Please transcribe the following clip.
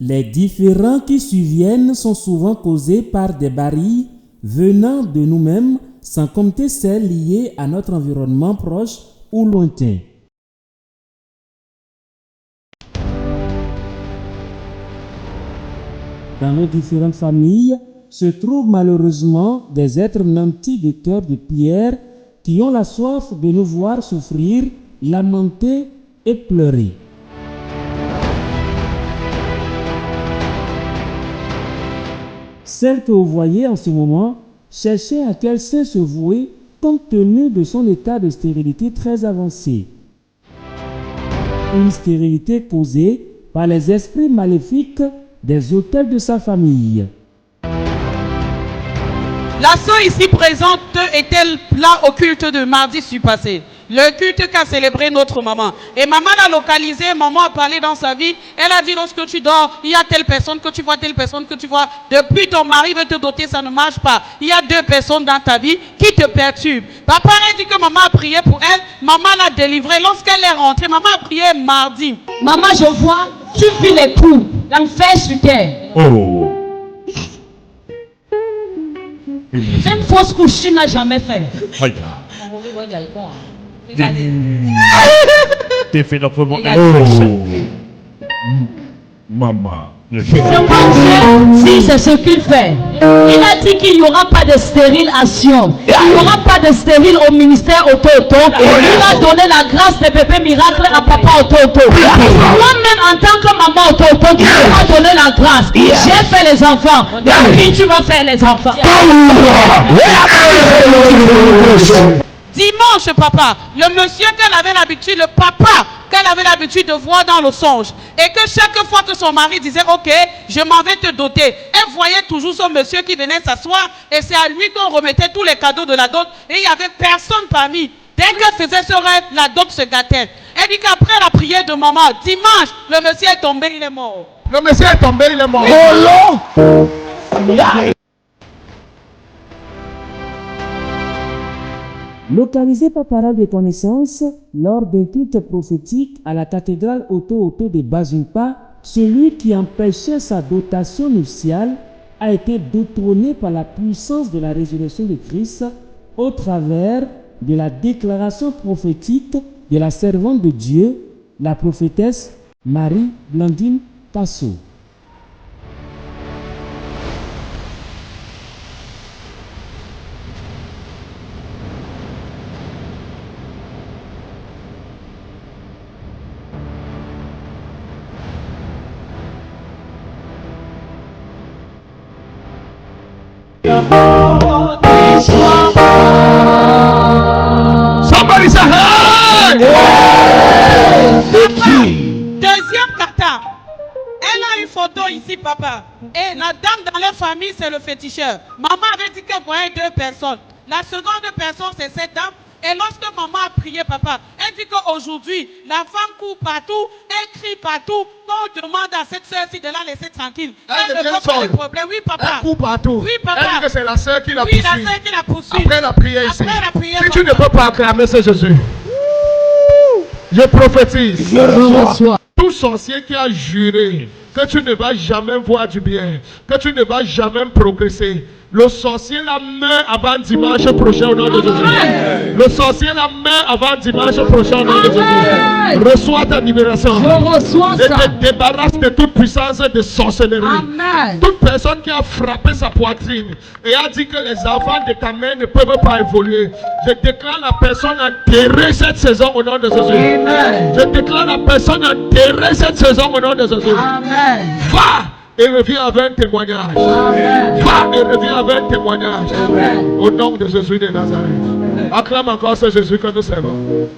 Les différends qui surviennent sont souvent causés par des barrières venant de nous-mêmes, sans compter celles liées à notre environnement proche ou lointain. Dans nos différentes familles se trouvent malheureusement des êtres nantis de cœur de pierre qui ont la soif de nous voir souffrir, lamenter et pleurer. Celle que vous voyez en ce moment cherchait à quel sein se vouer compte tenu de son état de stérilité très avancé. Une stérilité causée par les esprits maléfiques des autels de sa famille. La sœur ici présente est-elle là au culte de mardi surpassé? Le culte qu'a célébré notre maman. Et maman l'a localisé, maman a parlé dans sa vie. Elle a dit lorsque tu dors, il y a telle personne que tu vois, telle personne que tu vois. Depuis ton mari veut te doter, ça ne marche pas. Il y a deux personnes dans ta vie qui te perturbent. Papa a dit que maman a prié pour elle, maman l'a délivrée. Lorsqu'elle est rentrée, maman a prié mardi. Maman, je vois, tu vis les coups, l'enfer sur terre. Oh. C'est une fausse couche, tu n'as jamais fait. Aïe. T'es fait la première. Oh. Maman. Je pense que si c'est ce qu'il fait, il a dit qu'il n'y aura pas de stérilation, il n'y aura pas de stérile au ministère Auto-Auto. Il a donné la grâce des bébés miracles à papa Auto-Auto. Moi-même, en tant que maman Auto-Auto, tu m'as donné la grâce. J'ai fait les enfants. Puis tu vas faire les enfants. Dimanche, papa, le monsieur qu'elle avait l'habitude, le papa qu'elle avait l'habitude de voir dans le songe, et que chaque fois que son mari disait « Ok, je m'en vais te doter », elle voyait toujours ce monsieur qui venait s'asseoir, et c'est à lui qu'on remettait tous les cadeaux de la dot, et il n'y avait personne parmi. Dès qu'elle faisait ce rêve, la dot se gâtait. Elle dit qu'après la prière de maman, dimanche, le monsieur est tombé, il est mort. Le monsieur est tombé, il est mort. Oh non. Localisé par parole de connaissance lors d'un culte prophétique à la cathédrale Auto-Auto de Bazumpa, celui qui empêchait sa dotation nuptiale a été détrôné par la puissance de la résurrection de Christ au travers de la déclaration prophétique de la servante de Dieu, la prophétesse Marie Blandine Tasso. Somebody say hey! Deuxième kata. Elle a une photo ici, papa. Et la dame dans la famille, c'est le féticheur. Maman avait dit qu'elle voyait deux personnes. La seconde personne, c'est cette dame. Et lorsque maman a prié, papa, elle dit qu'aujourd'hui, la femme court partout, elle crie partout. On demande à cette soeur-ci de la laisser tranquille. Elle ne veut pas de problème. Oui, papa. Elle court partout. Oui, papa. Elle dit que c'est la sœur qui la Oui, poursuit. la sœur qui la poursuit. Après la prière ici. Après la prière, Si tu ne papa. peux pas acclamer ce Jésus, je prophétise. Je reçois. Tout sorcier qui a juré que tu ne vas jamais voir du bien, que tu ne vas jamais progresser, le sorcier la met avant dimanche prochain au nom de Jésus. Le sorcier la met avant dimanche prochain au nom de Jésus. Reçois ta libération. Je reçois Et ça. te débarrasse de toute puissance de sorcellerie. Amen. Toute personne qui a frappé sa poitrine et a dit que les enfants de ta mère ne peuvent pas évoluer, je déclare la personne enterrée cette saison au nom de Jésus. Amen. Je déclare la personne enterrée cette saison au nom de Jésus. Amen. Va et reviens avec un témoignage. Amen. Va et reviens avec un témoignage. Amen. Au nom de Jésus de Nazareth. Acclame encore ce Jésus que nous servons.